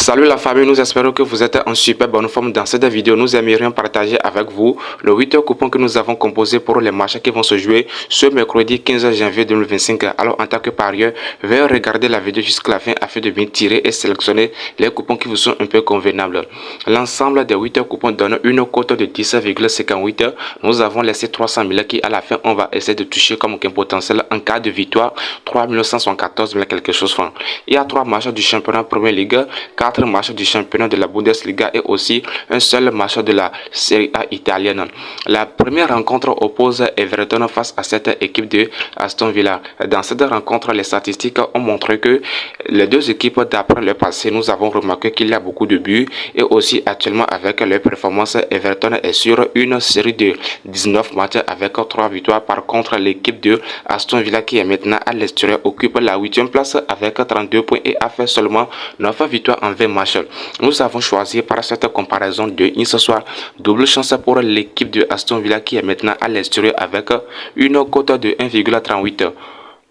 Salut la famille, nous espérons que vous êtes en super bonne forme. Dans cette vidéo, nous aimerions partager avec vous le 8 coupons que nous avons composé pour les matchs qui vont se jouer ce mercredi 15 janvier 2025. Alors en tant que parieur, veuillez regarder la vidéo jusqu'à la fin afin de bien tirer et sélectionner les coupons qui vous sont un peu convenables. L'ensemble des 8 coupons donne une cote de 10,58. Nous avons laissé 300 000 qui à la fin on va essayer de toucher comme gain potentiel en cas de victoire 3 174 000 quelque chose francs. Il y a 3 matchs du championnat Premier League, 4 matchs du championnat de la Bundesliga et aussi un seul match de la Serie A italienne. La première rencontre oppose Everton face à cette équipe de Aston Villa. Dans cette rencontre, les statistiques ont montré que les deux équipes, d'après le passé, nous avons remarqué qu'il y a beaucoup de buts et aussi actuellement avec les performances, Everton est sur une série de 19 matchs avec 3 victoires. Par contre, l'équipe de Aston Villa qui est maintenant à l'extérieur occupe la 8e place avec 32 points et a fait seulement 9 victoires en 20 matchs. Nous avons choisi par cette comparaison de ce soir double chance pour l'équipe de Aston Villa qui est maintenant à l'extérieur avec une cote de 1,38.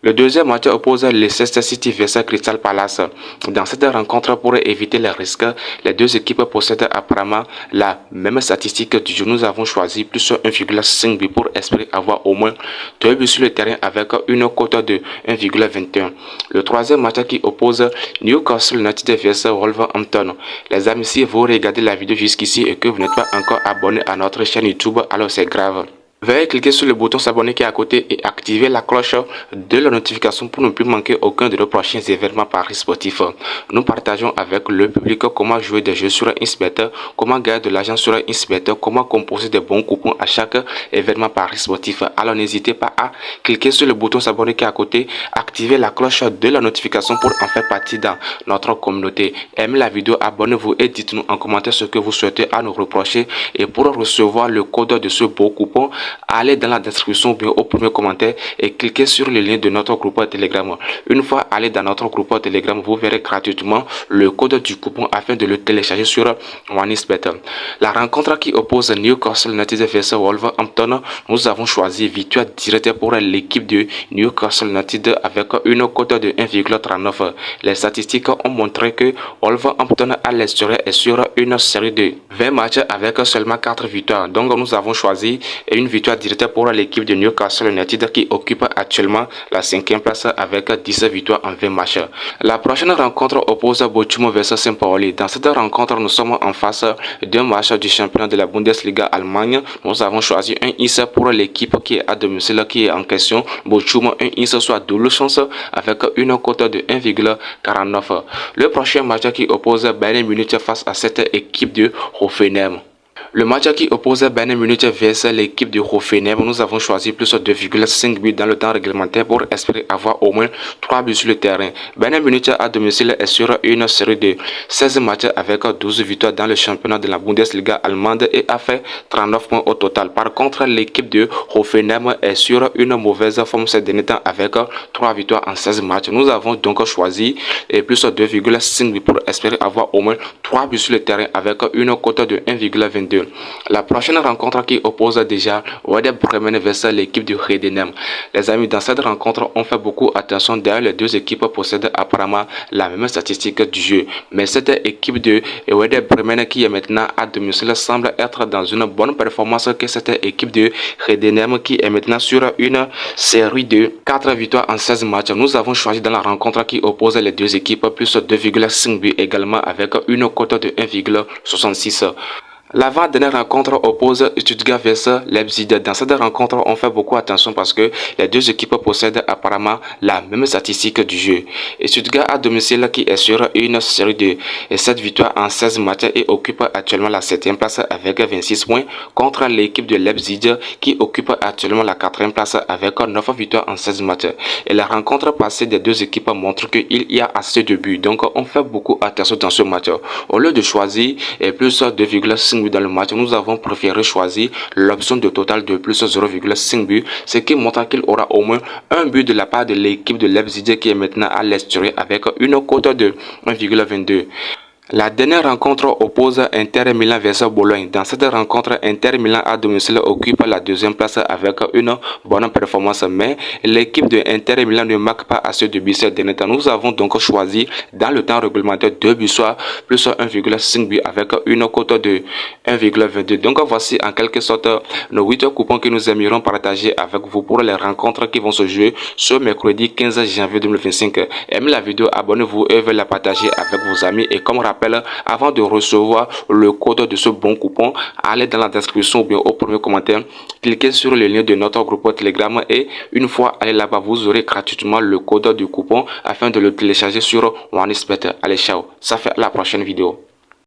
Le deuxième match oppose Leicester City versus Crystal Palace. Dans cette rencontre, pour éviter les risques, les deux équipes possèdent apparemment la même statistique du jeu. Nous avons choisi plus 1,5 but pour espérer avoir au moins 2 buts sur le terrain avec une cote de 1,21. Le troisième match qui oppose Newcastle United versus Wolverhampton. Les amis, si vous regardez la vidéo jusqu'ici et que vous n'êtes pas encore abonné à notre chaîne YouTube, alors c'est grave. Veuillez cliquer sur le bouton s'abonner qui est à côté et activer la cloche de la notification pour ne plus manquer aucun de nos prochains événements paris sportifs. Nous partageons avec le public comment jouer des jeux sur Insbet, comment gagner de l'argent sur Insbet, comment composer des bons coupons à chaque événement paris sportif. Alors n'hésitez pas à cliquer sur le bouton s'abonner qui est à côté, activer la cloche de la notification pour en faire partie dans notre communauté. Aimez la vidéo, abonnez-vous et dites-nous en commentaire ce que vous souhaitez à nous reprocher. Et pour recevoir le code de ce beau coupon, allez dans la description ou bien au premier commentaire et cliquez sur le lien de notre groupe Telegram. Une fois allé dans notre groupe Telegram, vous verrez gratuitement le code du coupon afin de le télécharger sur OneXBet. La rencontre qui oppose Newcastle United versus Wolverhampton, nous avons choisi victoire directe pour l'équipe de Newcastle United avec une cote de 1,39. Les statistiques ont montré que Wolverhampton à l'extérieur est sur une série de 20 matchs avec seulement 4 victoires. Donc nous avons choisi une victoire directe pour l'équipe de Newcastle United qui occupe actuellement la 5e place avec 10 victoires en 20 matchs. La prochaine rencontre oppose Bochum versus Saint-Pauli. Dans cette rencontre, nous sommes en face d'un match du championnat de la Bundesliga Allemagne. Nous avons choisi un IS pour l'équipe qui est à domicile qui est en question. Bochum, un IS soit double chance avec une cote de 1,49. Le prochain match qui oppose Bayern Munich face à cette équipe de Hoffenheim. Le match qui oppose Bayern Munich versus l'équipe de Hoffenheim, nous avons choisi plus de 2,5 buts dans le temps réglementaire pour espérer avoir au moins 3 buts sur le terrain. Bayern Munich à domicile est sur une série de 16 matchs avec 12 victoires dans le championnat de la Bundesliga allemande et a fait 39 points au total. Par contre, l'équipe de Hoffenheim est sur une mauvaise forme ces derniers temps avec 3 victoires en 16 matchs. Nous avons donc choisi plus de 2,5 buts pour espérer avoir au moins 3 buts sur le terrain avec une cote de 1,22. La prochaine rencontre qui oppose déjà Werder Bremen versus l'équipe de Heidenheim. Les amis, dans cette rencontre, on fait beaucoup attention. D'ailleurs, les deux équipes possèdent apparemment la même statistique du jeu. Mais cette équipe de Werder Bremen qui est maintenant à domicile semble être dans une bonne performance que cette équipe de Heidenheim qui est maintenant sur une série de 4 victoires en 16 matchs. Nous avons choisi dans la rencontre qui oppose les deux équipes plus 2,5 buts également avec une cote de 1,66. L'avant-dernière rencontre oppose Stuttgart versus Leipzig. Dans cette rencontre, on fait beaucoup attention parce que les deux équipes possèdent apparemment la même statistique du jeu. Et Stuttgart à domicile qui est sur une série de 7 victoires en 16 matchs et occupe actuellement la 7e place avec 26 points contre l'équipe de Leipzig qui occupe actuellement la 4e place avec 9 victoires en 16 matchs. Et la rencontre passée des deux équipes montre qu'il y a assez de buts. Donc on fait beaucoup attention dans ce match. Au lieu de choisir plus 2,5 dans le match, nous avons préféré choisir l'option de total de plus 0,5 buts, ce qui montre qu'il aura au moins un but de la part de l'équipe de Leipzig qui est maintenant à l'extérieur avec une cote de 1,22. La dernière rencontre oppose Inter Milan vs Bologne. Dans cette rencontre, Inter Milan à domicile occupe la deuxième place avec une bonne performance, mais l'équipe de Inter Milan ne marque pas assez de buts ces derniers temps. Nous avons donc choisi dans le temps réglementaire 2 buts soit plus 1,5 but avec une cote de 1,22. Donc voici en quelque sorte nos 8 coupons que nous aimerions partager avec vous pour les rencontres qui vont se jouer ce mercredi 15 janvier 2025. Aimez la vidéo, abonnez-vous et veuillez la partager avec vos amis. Et comme rappel, avant de recevoir le code de ce bon coupon, allez dans la description ou bien au premier commentaire, cliquez sur le lien de notre groupe Telegram et une fois allez là-bas, vous aurez gratuitement le code du coupon afin de le télécharger sur OneXBet. Allez, ciao, ça fait la prochaine vidéo.